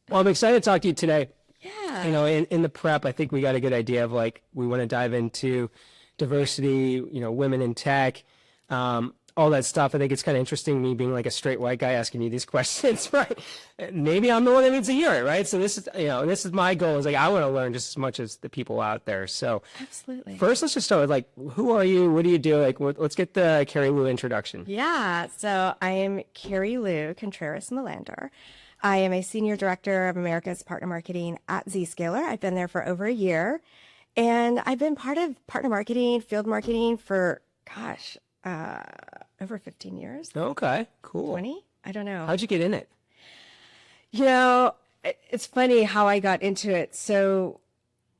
Well, I'm excited to talk to you today. Yeah. You know, in the prep, I think we got a good idea of like, we want to dive into diversity, women in tech, all that stuff. I think it's kind of interesting, me being like a straight white guy asking you these questions, right? Maybe I'm the one that needs to hear it, right? So this is, this is my goal, is like, I want to learn just as much as the people out there. So Absolutely. first, let's just start with like, who are you? What do you do? Like, let's get the Carilu introduction. Yeah. So I am Carilu Contreras-Melander. I am a senior director of America's partner marketing at Zscaler. I've been there for over a year, and I've been part of partner marketing, field marketing for, over 15 years. Okay, cool. 20? I don't know. How'd you get in it? It's funny how I got into it. So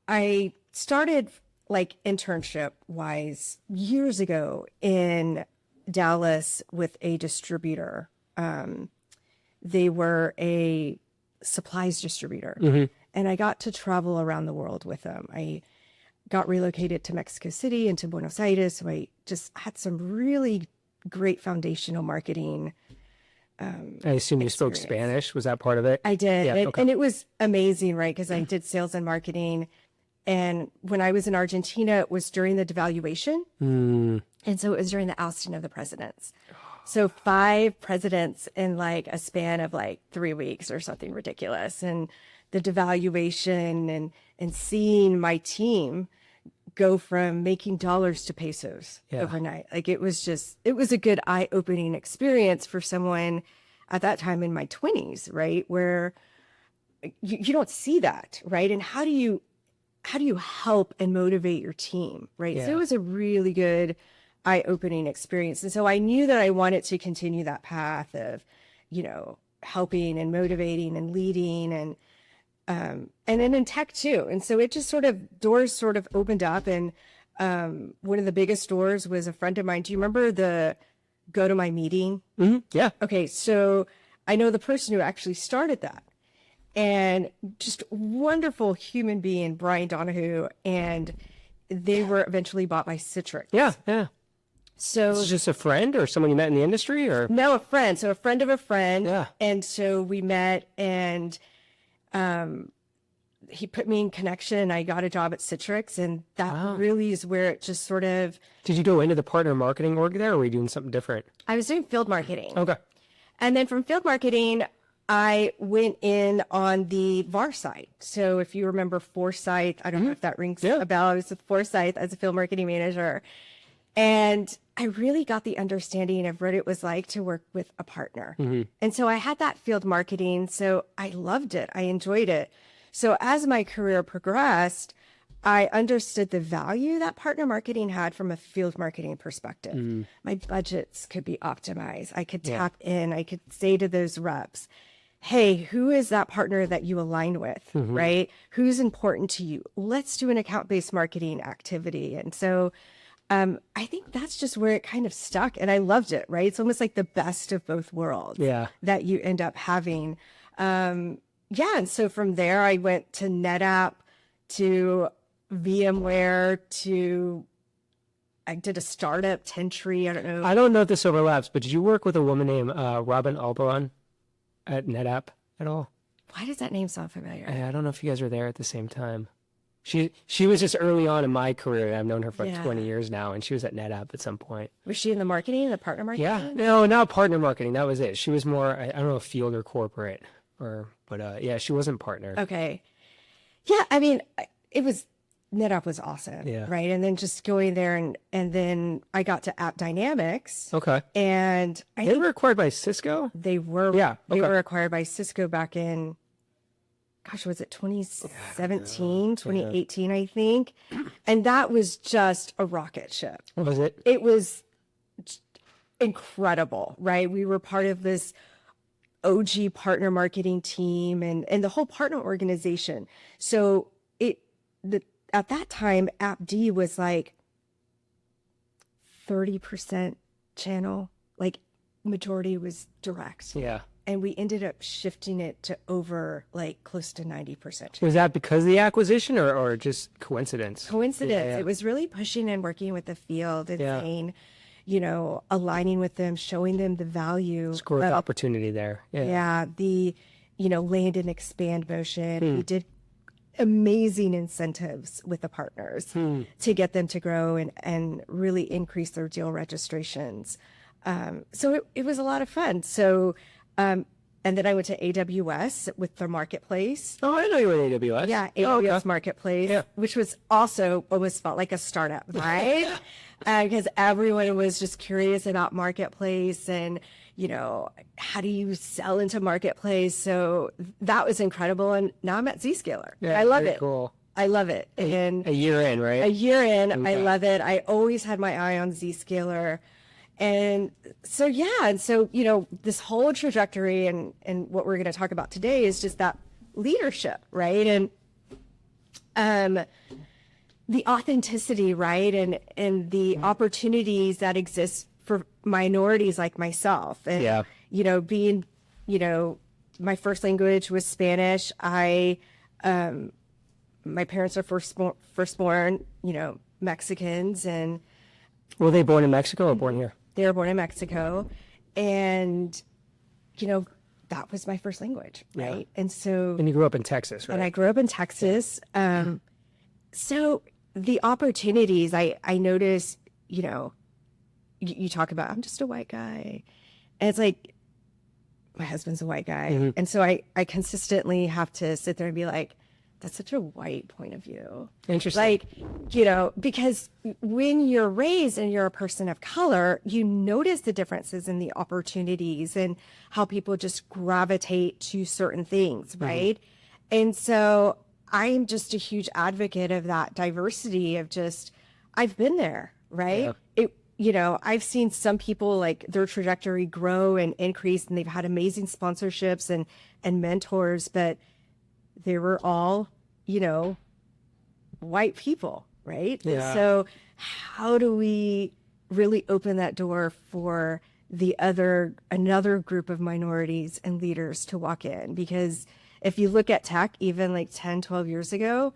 I started like internship wise years ago in Dallas with a distributor. They were a supplies distributor, and I got to travel around the world with them. I got relocated to Mexico City and to Buenos Aires. So I just had some really great foundational marketing. I assume you spoke Spanish. Was that part of it? I did. Yeah, okay. And it was amazing, right? Because I did sales and marketing. And when I was in Argentina, it was during the devaluation. And so it was during the ousting of the presidents. So 5 presidents in like a span of like 3 weeks or something ridiculous. And the devaluation and seeing my team go from making dollars to pesos overnight. Like it was a good eye-opening experience for someone at that time in my 20s, right? Where you don't see that, right? And how do you help and motivate your team, right? Yeah. So it was a really good eye-opening experience. And so I knew that I wanted to continue that path of, helping and motivating and leading and then in tech too. And so it just doors sort of opened up. And one of the biggest doors was a friend of mine. Do you remember the Go to My Meeting? Mm-hmm. Yeah. Okay. So I know the person who actually started that, and just wonderful human being, Brian Donahue. And they were eventually bought by Citrix. Yeah. Yeah. So this is just a friend or someone you met in the industry, or? No, a friend. So a friend of a friend. Yeah. And so we met, and he put me in connection, and I got a job at Citrix, and that really is where it just sort of. Did you go into the partner marketing org there, or were you doing something different? I was doing field marketing. Okay. And then from field marketing, I went in on the VAR side. So if you remember Foresight, I don't know if that rings a bell. I was with Foresight as a field marketing manager. And I really got the understanding of what it was like to work with a partner. And so I had that field marketing. So I loved it. I enjoyed it. So as my career progressed, I understood the value that partner marketing had from a field marketing perspective. My budgets could be optimized. I could tap in. I could say to those reps, hey, who is that partner that you align with, right? Who's important to you? Let's do an account-based marketing activity. And so I think that's just where it kind of stuck, and I loved it, right? It's almost like the best of both worlds that you end up having. And so from there, I went to NetApp, to VMware, I did a startup, Tentry, I don't know. I don't know if this overlaps, but did you work with a woman named Robin Alboron at NetApp at all? Why does that name sound familiar? I don't know if you guys were there at the same time. She was just early on in my career. I've known her for like 20 years now, and she was at NetApp at some point. Was she in the marketing, the partner marketing? Yeah, no, not partner marketing. That was it. She was more, I don't know, field or corporate, but she wasn't partner. Okay. Yeah, I mean, NetApp was awesome, right? And then just going there, and then I got to AppDynamics. Okay. And they were acquired by Cisco? They were. Yeah. Okay. They were acquired by Cisco back in, was it 2017, 2018, I think? And that was just a rocket ship. What was it? It was incredible, right? We were part of this OG partner marketing team and the whole partner organization. So at that time, AppD was like 30% channel, like majority was direct. Yeah. And we ended up shifting it to over like close to 90%. Was that because of the acquisition or just coincidence? Coincidence. Yeah. It was really pushing and working with the field and saying, aligning with them, showing them the value. There's growth opportunity there. Yeah. land and expand motion. We did amazing incentives with the partners to get them to grow and really increase their deal registrations. So it was a lot of fun. So, and then I went to AWS with their marketplace. Oh, I know you were in AWS. Yeah, Oh, AWS okay. Marketplace, which was also almost felt like a startup, right? Because everyone was just curious about Marketplace and, how do you sell into Marketplace? So that was incredible. And now I'm at Zscaler. Yeah, I love very it. cool. I love it. And A year in, right? a year in, I Okay. love it. I always had my eye on Zscaler. And so, this whole trajectory and what we're going to talk about today is just that leadership, right? And the authenticity, right? And the opportunities that exist for minorities like myself. And, being, my first language was Spanish. My parents are firstborn, Mexicans, and Were they born in Mexico or born here? they were born in Mexico. And, that was my first language, right? And so, And you grew up in Texas, right? and I grew up in Texas. So the opportunities I noticed, you talk about, I'm just a white guy. And it's like, my husband's a white guy. And so I consistently have to sit there and be like, that's such a white point of view. Interesting. Like, because when you're raised and you're a person of color, you notice the differences in the opportunities and how people just gravitate to certain things, right? And so I'm just a huge advocate of that diversity of just, I've been there, right? I've seen some people like their trajectory grow and increase, and they've had amazing sponsorships and mentors, but they were all, white people, right? Yeah. So how do we really open that door for another group of minorities and leaders to walk in? Because if you look at tech, even like 10, 12 years ago,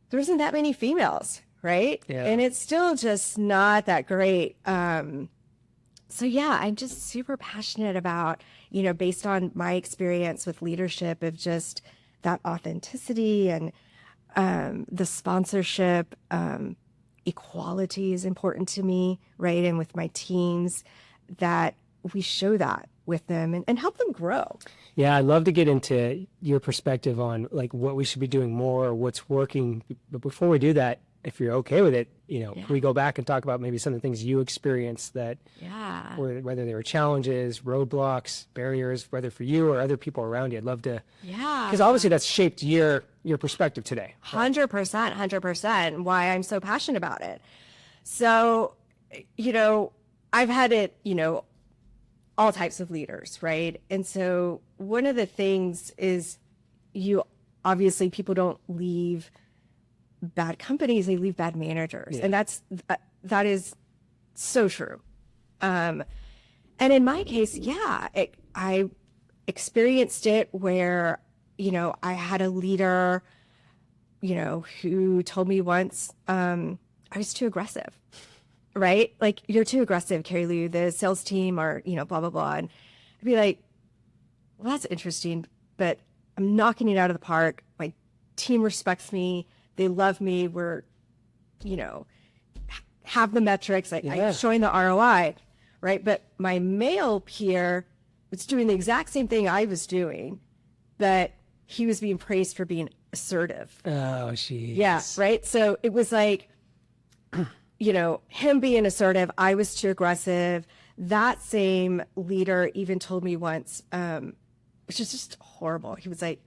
there wasn't that many females, right? Yeah. And it's still just not that great. So yeah, I'm just super passionate about, based on my experience with leadership of just that authenticity and the sponsorship, equality is important to me, right? And with my teams, that we show that with them and help them grow. Yeah, I'd love to get into your perspective on like what we should be doing more, or what's working. But before we do that, if you're okay with it, can we go back and talk about maybe some of the things you experienced that were, whether they were challenges, roadblocks, barriers, whether for you or other people around you. I'd love to, because obviously that's shaped your perspective today. 100%, why I'm so passionate about it. So, I've had it, all types of leaders, right? And so one of the things is obviously people don't leave bad companies, they leave bad managers. And that is so true. And in my case, I experienced it where, I had a leader, who told me once, I was too aggressive, right? Like, you're too aggressive, Carilu, the sales team are, blah, blah, blah. And I'd be like, well, that's interesting, but I'm knocking it out of the park. My team respects me. They love me. We're, have the metrics. I'm showing the ROI, right? But my male peer was doing the exact same thing I was doing, but he was being praised for being assertive. Oh, geez. Yeah, right? So it was like, him being assertive, I was too aggressive. That same leader even told me once, which is just horrible. He was like,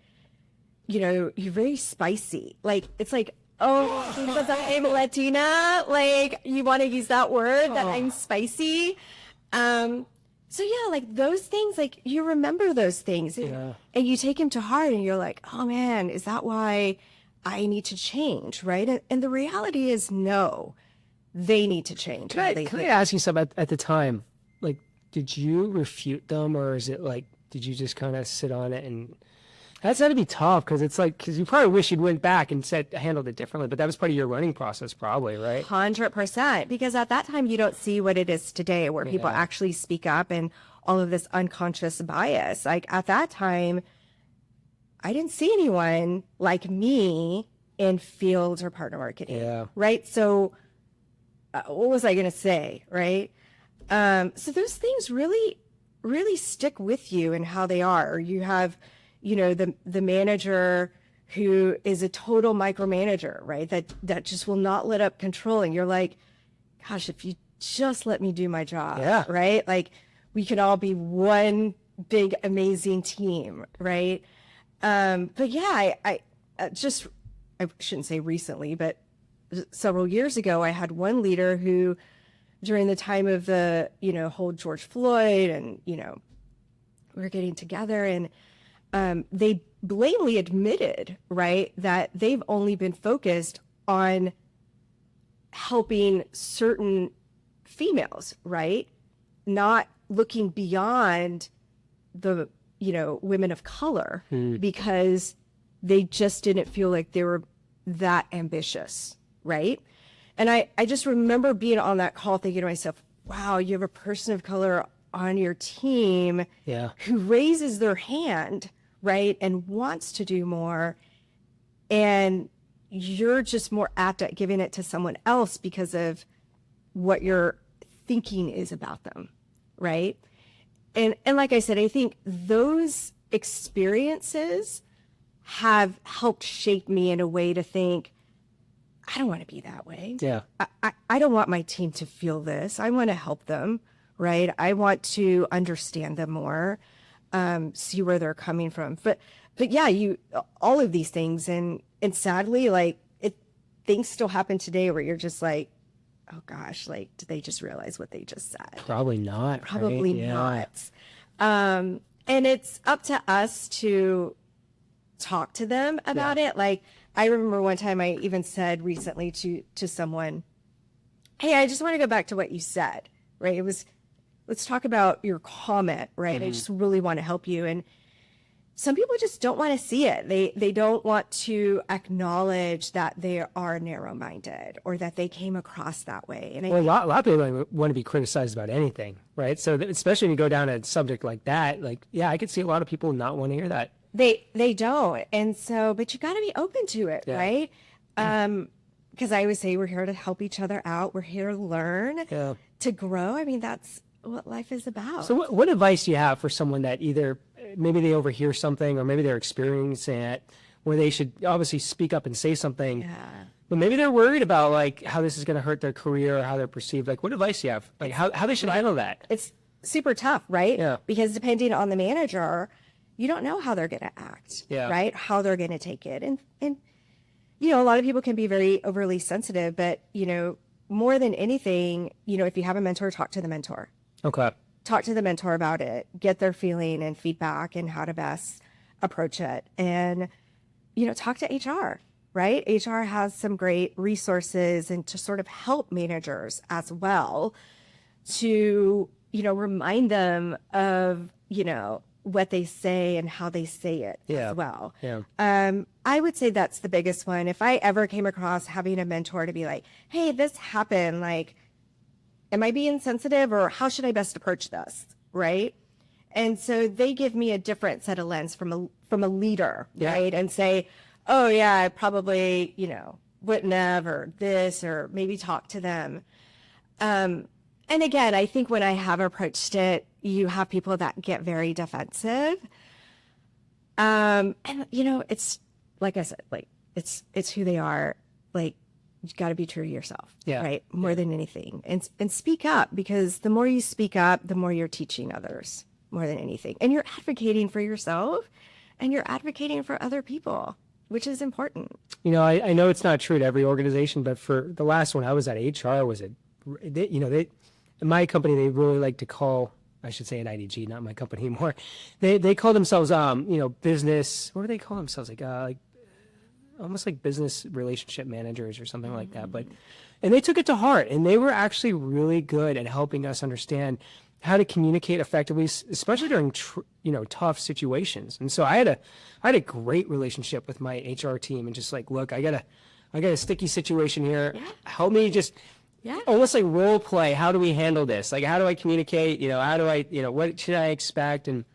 you're very spicy. Like, it's like, oh, because I'm Latina, like, you want to use that word, that I'm spicy. So yeah, like those things, like you remember those things and you take them to heart and you're like, oh man, is that why I need to change, right? And the reality is no, they need to change. Can I ask you something at the time? Like, did you refute them, or is it like, did you just kind of sit on it? And that's got to be tough, because it's like, because you probably wish you'd went back and handled it differently, but that was part of your learning process probably, right? 100%, because at that time you don't see what it is today, where people actually speak up and all of this unconscious bias. Like at that time, I didn't see anyone like me in field or partner marketing. Yeah. Right. So what was I going to say? Right. So those things really, really stick with you and how they are. You have, the manager who is a total micromanager, right? That just will not let up controlling. You're like, gosh, if you just let me do my job, Yeah. right? Like we can all be one big, amazing team, right? But yeah, I shouldn't say recently, but several years ago, I had one leader who, during the time of the, whole George Floyd and, we were getting together and they blatantly admitted, right, that they've only been focused on helping certain females, right? Not looking beyond the, women of color because they just didn't feel like they were that ambitious, right? And I just remember being on that call thinking to myself, wow, you have a person of color on your team who raises their hand, right, and wants to do more. And you're just more apt at giving it to someone else because of what your thinking is about them, right? And like I said, I think those experiences have helped shape me in a way to think, I don't want to be that way. Yeah. I don't want my team to feel this. I want to help them, right? I want to understand them more, see where they're coming from. But yeah, all of these things, and sadly, like things still happen today where you're just like, oh gosh, like did they just realize what they just said? Probably not. Probably right? not. And it's up to us to talk to them about it. Like I remember one time I even said recently to someone, hey, I just want to go back to what you said, right? It was, let's talk about your comment, right? I just really want to help you. And some people just don't want to see it. They don't want to acknowledge that they are narrow-minded or that they came across that way. And Well, a lot of people don't want to be criticized about anything, right? So especially when you go down a subject like that, like, yeah, I could see a lot of people not want to hear that. They don't. And so, but you got to be open to it, right? Because I always say we're here to help each other out. We're here to learn, to grow. I mean, that's what life is about. So what advice do you have for someone that either maybe they overhear something or maybe they're experiencing it where they should obviously speak up and say something, but maybe they're worried about like how this is going to hurt their career or how they're perceived? Like what advice do you have? Like how they should handle that? It's super tough, right? Yeah. Because depending on the manager, you don't know how they're going to act, right? How they're going to take it. And, a lot of people can be very overly sensitive, but, more than anything, if you have a mentor, talk to the mentor. Okay. Talk to the mentor about it, get their feeling and feedback and how to best approach it. And, talk to HR, right? HR has some great resources and to sort of help managers as well to, remind them of, what they say and how they say it as well. Yeah. I would say that's the biggest one. If I ever came across having a mentor to be like, hey, this happened, like, am I being sensitive or how should I best approach this? Right. And so they give me a different set of lens from a leader, right? And say, oh yeah, I probably, wouldn't have, or this, or maybe talk to them. And again, I think when I have approached it, you have people that get very defensive. And it's like I said, like it's who they are. Like you got to be true to yourself, right? More than anything, and speak up, because the more you speak up, the more you're teaching others more than anything, and you're advocating for yourself, and you're advocating for other people, which is important. I know it's not true to every organization, but for the last one I was at, HR was in my company, they really like to call, I should say at IDG, not my company anymore. They call themselves, business. What do they call themselves? Like almost like business relationship managers or something like that. And they took it to heart, and they were actually really good at helping us understand how to communicate effectively, especially during tough situations. And so I had a great relationship with my HR team, and just like, look, I got a sticky situation here. Help me just. Almost like role play. How do we handle this? Like, how do I communicate? How do I, what should I expect? And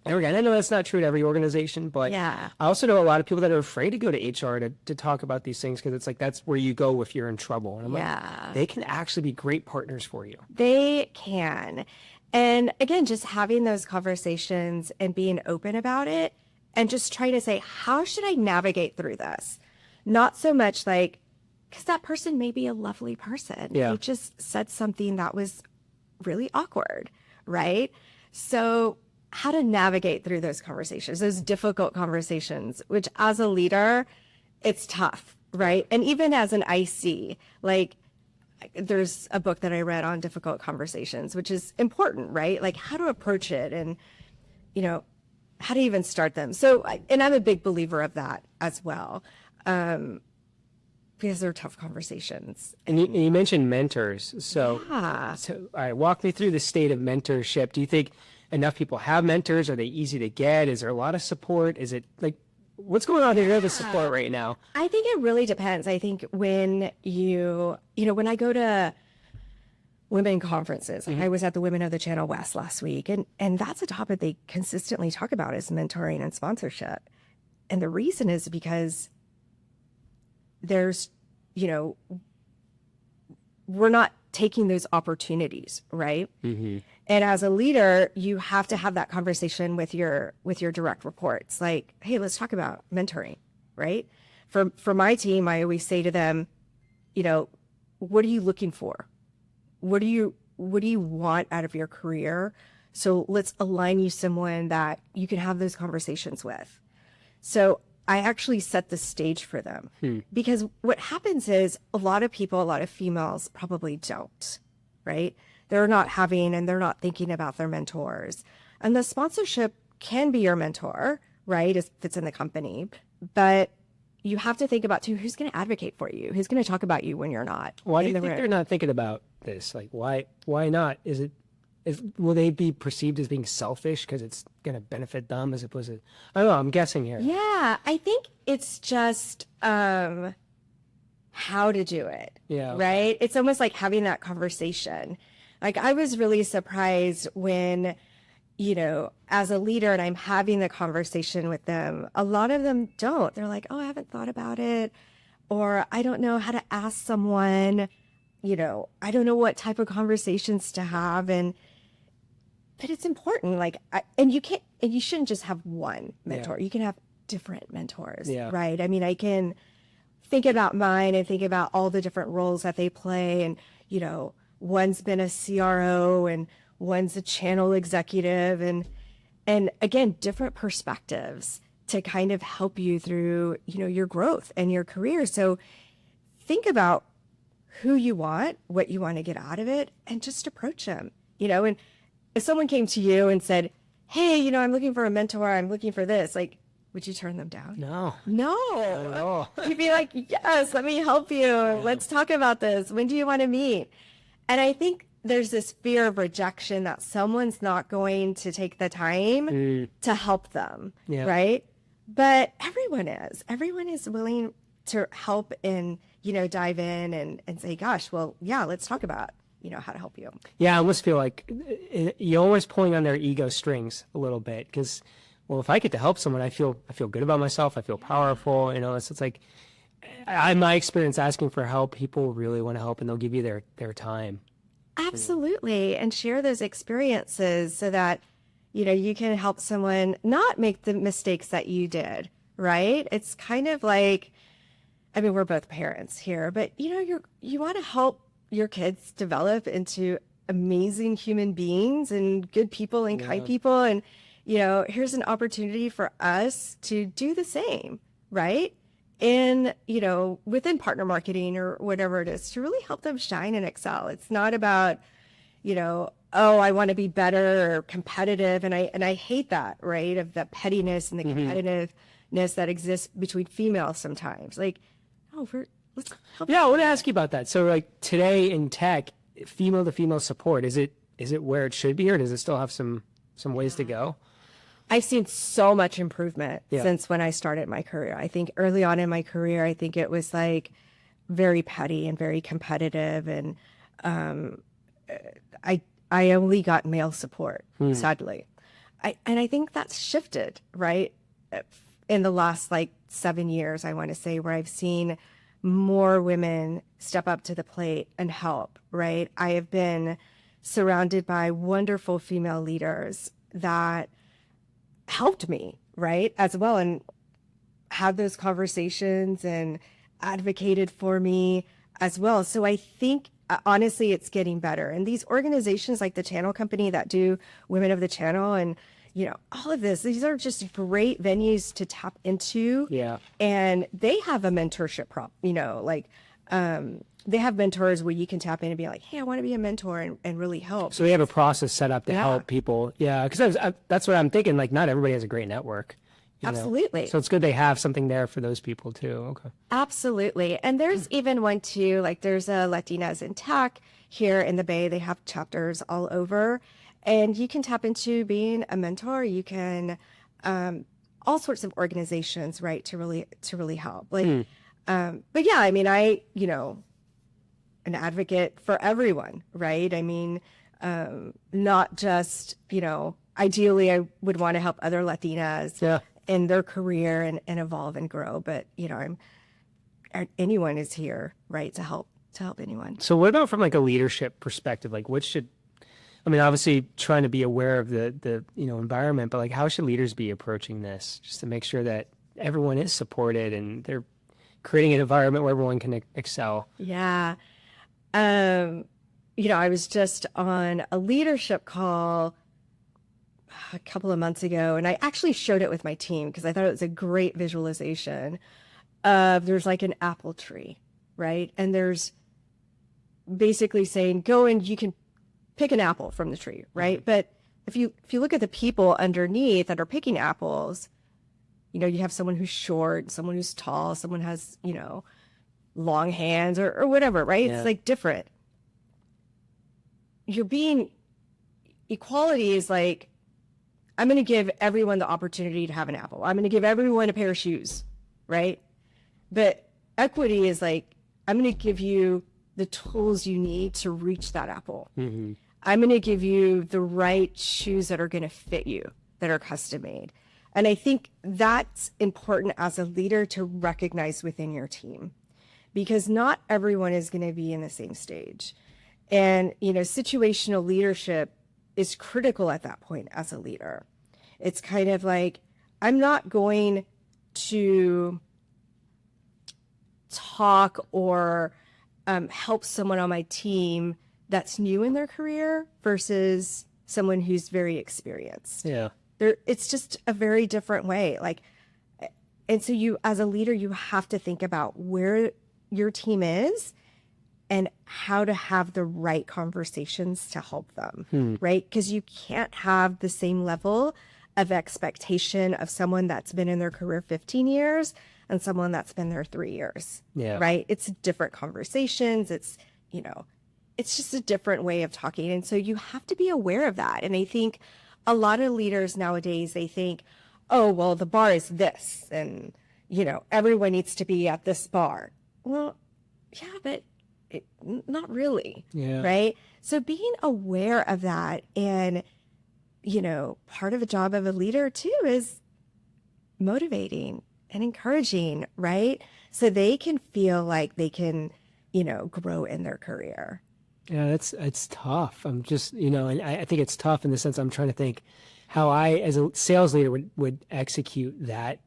And again, I know that's not true to every organization, but Yeah. I also know a lot of people that are afraid to go to HR to talk about these things because it's like that's where you go if you're in trouble. And I'm Yeah. like, they can actually be great partners for you. They can. And again, just having those conversations and being open about it and just trying to say, how should I navigate through this? Not so much like, because that person may be a lovely person. Yeah. They just said something that was really awkward, right? So how to navigate through those conversations, those difficult conversations, which as a leader, it's tough, right? And even as an IC, like there's a book that I read on difficult conversations, which is important, right? Like how to approach it and, you know, how to even start them. So, and I'm a big believer of that as well. Because they're tough conversations. And you mentioned mentors. So, Yeah. so, all right, walk me through the state of mentorship. Do you think enough people have mentors? Are they easy to get? Is there a lot of support? Is it like, what's going on here with support right now? I think it really depends. I think when when I go to women conferences, I was at the Women of the Channel West last week, and that's a topic they consistently talk about is mentoring and sponsorship. And the reason is because there's, we're not taking those opportunities, right? Mm-hmm. And as a leader, you have to have that conversation with your direct reports. Like, hey, let's talk about mentoring, right? For my team, I always say to them, what are you looking for? What do you want out of your career? So let's align you someone that you can have those conversations with. So I actually set the stage for them because what happens is a lot of females probably don't, right? They're not thinking about their mentors. And the sponsorship can be your mentor, right? If it's in the company, but you have to think about too, who's going to advocate for you? Who's going to talk about you when you're not? Why do you think they're not thinking about this? Like, why not? Will they be perceived as being selfish because it's going to benefit them as opposed to, I don't know, I'm guessing here. Yeah, I think it's just how to do it. Yeah. Right? It's almost like having that conversation. Like I was really surprised when, as a leader and I'm having the conversation with them, a lot of them don't. They're like, oh, I haven't thought about it. Or I don't know how to ask someone, I don't know what type of conversations to have. But it's important, and you shouldn't just have one mentor. You can have different mentors, right? I mean, I can think about mine and think about all the different roles that they play. And, one's been a CRO and one's a channel executive. And again, different perspectives to kind of help you through, your growth and your career. So think about who you want, what you want to get out of it, and just approach them, and if someone came to you and said, hey, I'm looking for a mentor, I'm looking for this, like, would you turn them down? No. No. Not at all. You'd be like, yes, let me help you. Yeah. Let's talk about this. When do you want to meet? And I think there's this fear of rejection that someone's not going to take the time to help them, right? But everyone is willing to help and, dive in and say, gosh, well, yeah, let's talk about how to help you. Yeah, I almost feel like you're almost pulling on their ego strings a little bit because, well, if I get to help someone, I feel good about myself. I feel powerful. It's like, in my experience asking for help, people really want to help and they'll give you their time. Absolutely. And share those experiences so that, you can help someone not make the mistakes that you did, right? It's kind of like, I mean, we're both parents here, but you want to help your kids develop into amazing human beings and good people and kind people. And, here's an opportunity for us to do the same, right? In, within partner marketing or whatever it is to really help them shine and excel. It's not about, oh, I want to be better or competitive. And I hate that, right? Of the pettiness and the competitiveness that exists between females sometimes. Like, oh, let's help. Yeah, I want to ask you about that. So, like today in tech, female to female support, is it where it should be, or does it still have some ways to go? I've seen so much improvement since when I started my career. I think early on in my career, I think it was like very petty and very competitive, and I only got male support, sadly. I think that's shifted, right? In the last like 7 years, I want to say, where I've seen more women step up to the plate and help, right? I have been surrounded by wonderful female leaders that helped me, right, as well, and had those conversations and advocated for me as well. So I think honestly, it's getting better. And these organizations like the Channel Company that do Women of the Channel and, all of this, these are just great venues to tap into. Yeah. And they have a mentorship they have mentors where you can tap in and be like, hey, I want to be a mentor and really help. So they have a process set up to help people. Yeah. Because that's what I'm thinking. Like, not everybody has a great network. Absolutely. So it's good they have something there for those people too. Okay. Absolutely. And there's even one too, like there's a Latinas in Tech here in the Bay. They have chapters all over. And you can tap into being a mentor. You can, all sorts of organizations, right, to really help. Like, but yeah, I mean, an advocate for everyone, right? I mean, not just, ideally I would want to help other Latinas in their career and evolve and grow. But, anyone is here, right, to help anyone. So what about from like a leadership perspective? Like obviously trying to be aware of the environment, but like how should leaders be approaching this just to make sure that everyone is supported and they're creating an environment where everyone can excel? Yeah. I was just on a leadership call a couple of months ago, and I actually showed it with my team because I thought it was a great visualization of there's like an apple tree, right? And there's basically saying, go and you can pick an apple from the tree, right? But if you look at the people underneath that are picking apples, you have someone who's short, someone who's tall, someone has, long hands or whatever, right? Yeah. It's like different. Equality is like, I'm going to give everyone the opportunity to have an apple. I'm going to give everyone a pair of shoes, right? But equity is like, I'm going to give you the tools you need to reach that apple. Mm-hmm. I'm going to give you the right shoes that are going to fit you, that are custom made. And I think that's important as a leader to recognize within your team, because not everyone is going to be in the same stage. And, situational leadership is critical at that point as a leader. It's kind of like, I'm not going to talk or help someone on my team that's new in their career versus someone who's very experienced. Yeah. It's just a very different way. And so you, as a leader, you have to think about where your team is and how to have the right conversations to help them, right? Because you can't have the same level of expectation of someone that's been in their career 15 years and someone that's been there 3 years, right? It's different conversations. It's, it's just a different way of talking. And so you have to be aware of that. And I think a lot of leaders nowadays, they think, oh, well, the bar is this and, everyone needs to be at this bar. Well, yeah, but not really, right? So being aware of that and, part of a job of a leader too is motivating and encouraging, right? So they can feel like they can, grow in their career. Yeah, it's tough. I'm just, and I think it's tough in the sense I'm trying to think how I, as a sales leader, would execute that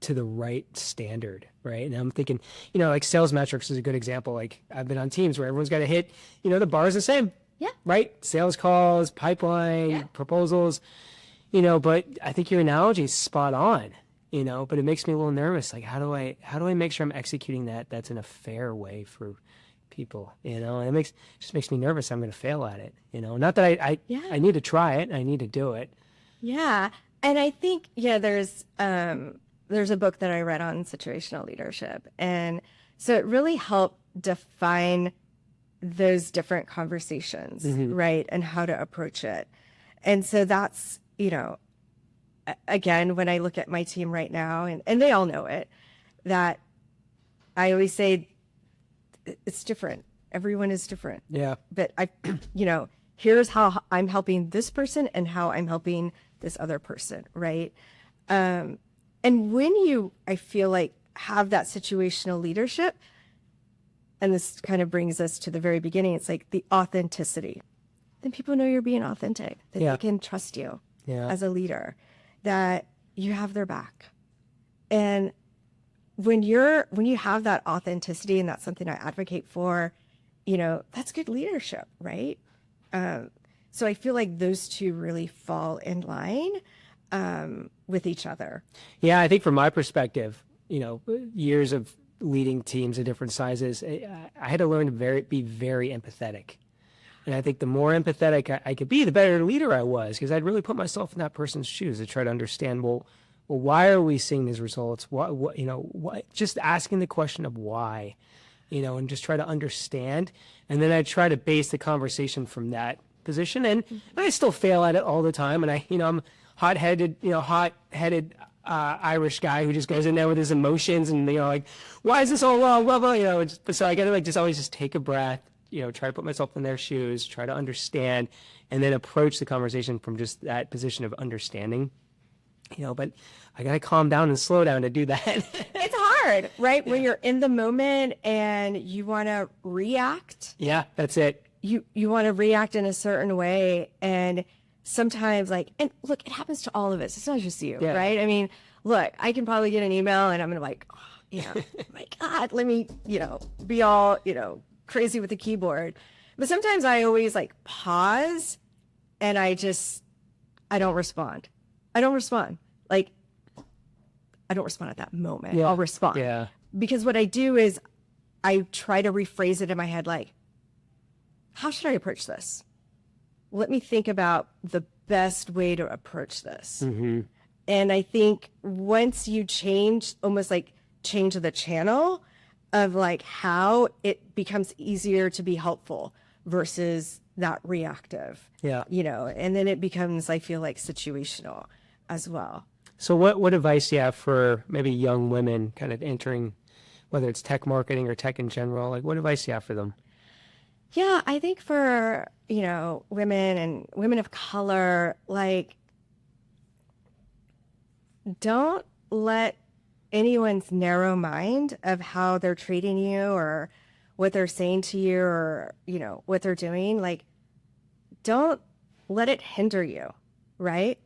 to the right standard, right? And I'm thinking, like sales metrics is a good example. Like I've been on teams where everyone's got to hit, the bar is the same. Yeah. Right? Sales calls, pipeline, proposals, but I think your analogy is spot on, but it makes me a little nervous. Like, how do I make sure I'm executing that's in a fair way for people, and it just makes me nervous. I'm going to fail at it, not that I need to try it. I need to do it. Yeah. And I think, there's a book that I read on situational leadership. And so it really helped define those different conversations, right? And how to approach it. And so that's, again, when I look at my team right now, and they all know it, that I always say it's different. Everyone is different. Yeah. But here's how I'm helping this person and how I'm helping this other person, right? And when you, I feel like, have that situational leadership, and this kind of brings us to the very beginning, it's like the authenticity. Then people know you're being authentic, that they can trust you as a leader, that you have their back. And when you have that authenticity, and that's something I advocate for, that's good leadership, right? So I feel like those two really fall in line with each other. Yeah, I think from my perspective, years of leading teams of different sizes, I had to learn to be very empathetic. And I think the more empathetic I could be, the better leader I was, because I'd really put myself in that person's shoes to try to understand, well, why are we seeing these results? Just asking the question of why, and just try to understand. And then I try to base the conversation from that position. And I still fail at it all the time. And I'm hot-headed Irish guy who just goes in there with his emotions and, like, why is this all wrong? Blah, blah, so I got to always just take a breath, try to put myself in their shoes, try to understand, and then approach the conversation from just that position of understanding. But I got to calm down and slow down to do that. It's hard, right? When you're in the moment and you want to react. Yeah, that's it. You want to react in a certain way. And sometimes, and look, it happens to all of us. It's not just you, right? I mean, look, I can probably get an email and I'm going to my God, let me, be all, crazy with the keyboard. But sometimes I always pause and I don't respond. I don't respond. I don't respond at that moment. I'll respond. Yeah. Because what I do is I try to rephrase it in my head, how should I approach this? Let me think about the best way to approach this. Mm-hmm. And I think once you change the channel of how it becomes easier to be helpful versus that reactive. Yeah. And then it becomes, I feel like, situational as well. So what advice do you have for maybe young women kind of entering, whether it's tech marketing or tech in general? What advice do you have for them? Yeah, I think for, women and women of color, don't let anyone's narrow mind of how they're treating you or what they're saying to you or, what they're doing, don't let it hinder you, right?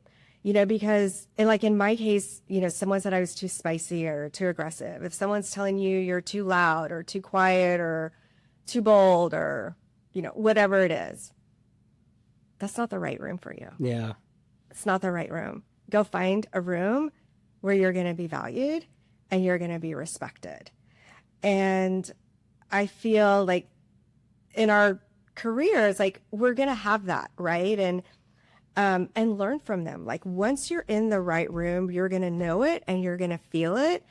Because, and in my case, someone said I was too spicy or too aggressive. If someone's telling you you're too loud or too quiet or too bold or, whatever it is, that's not the right room for you. Yeah. It's not the right room. Go find a room where you're going to be valued and you're going to be respected. And I feel like in our careers, we're going to have that, right? And learn from them. Once you're in the right room, you're going to know it and you're going to feel it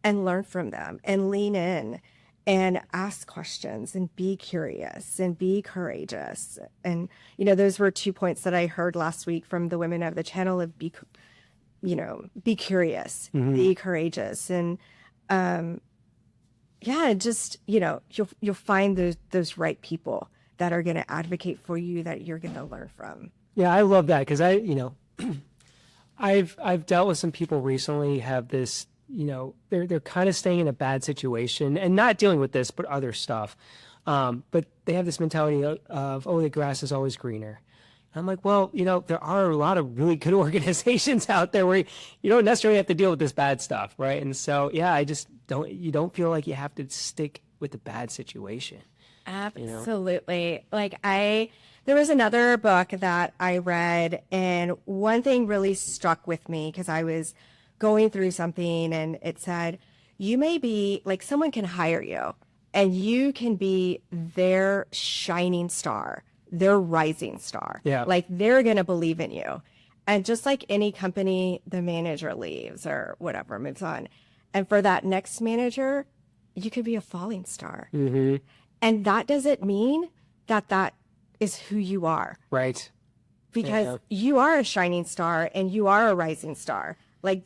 and learn from them and lean in and ask questions and be curious and be courageous. And, those were 2 points that I heard last week from the women of the channel of be curious, be courageous. And, you'll find those right people that are going to advocate for you that you're going to learn from. Yeah, I love that because I've dealt with some people recently have this, they're kind of staying in a bad situation and not dealing with this, but other stuff. But they have this mentality of, the grass is always greener. And I'm like, well, there are a lot of really good organizations out there where you don't necessarily have to deal with this bad stuff, right? And so, you don't feel like you have to stick with the bad situation. Absolutely. There was another book that I read, and one thing really struck with me because I was going through something, and it said, you may be, someone can hire you, and you can be their shining star, their rising star. Yeah. They're going to believe in you. And just like any company, the manager leaves or whatever, moves on. And for that next manager, you could be a falling star. Mm-hmm. And that doesn't mean that is who you are. Right. Because you are a shining star and you are a rising star.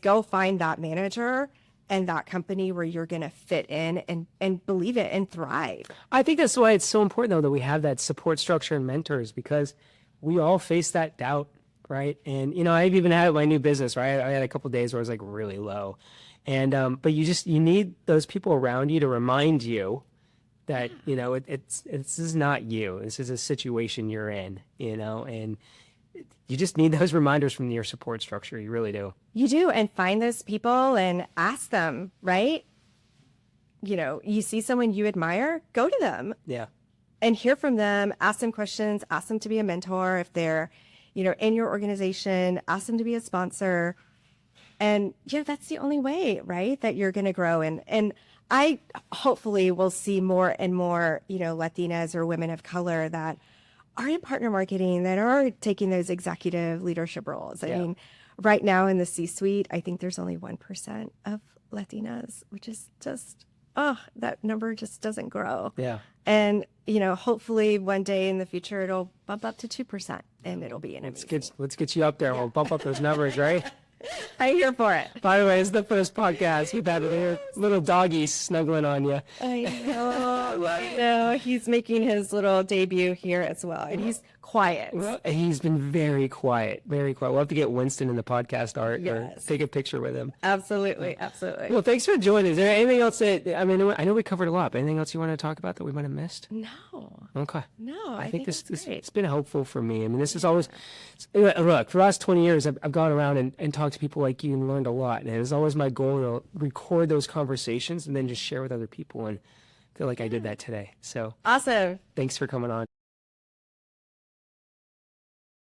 Go find that manager and that company where you're going to fit in and believe it and thrive. I think that's why it's so important, though, that we have that support structure and mentors, because we all face that doubt right? And, you know, I've even had my new business, right? I had a couple days where I was like really low. And, but you need those people around you to remind you that, you know, this is not you. This is a situation you're in, you know, and you just need those reminders from your support structure. You really do. You do. And find those people and ask them, right? You know, you see someone you admire, go to them. Yeah. And hear from them, ask them questions, ask them to be a mentor. If they're, you know, in your organization, ask them to be a sponsor. And, you know, that's the only way, right, that you're going to grow. And I hopefully will see more and more, you know, Latinas or women of color that are in partner marketing, that are taking those executive leadership roles. I mean, right now in the C-suite, I think there's only 1% of Latinas, which is just, that number just doesn't grow. Yeah. And, you know, hopefully one day in the future, it'll bump up to 2% and it'll be an amazing. Let's get you up there. We'll bump up those numbers, right? I'm here for it. By the way, it's the first podcast we've had here. Little doggy snuggling on you. I know. I know. He's making his little debut here as well. And he's quiet. Well, he's been very quiet, very quiet. We'll have to get Winston in the podcast art or take a picture with him. Absolutely. Absolutely. Well, thanks for joining. Is there anything else that, I mean, I know we covered a lot, but anything else you want to talk about that we might have missed? No. Okay. No. I think it's great. it's been helpful for me. I mean, this is always, look, for the last 20 years, I've gone around and talked to people like you and learned a lot. And it was always my goal to record those conversations and then just share with other people. And I feel like I did that today. So Awesome. thanks for coming on.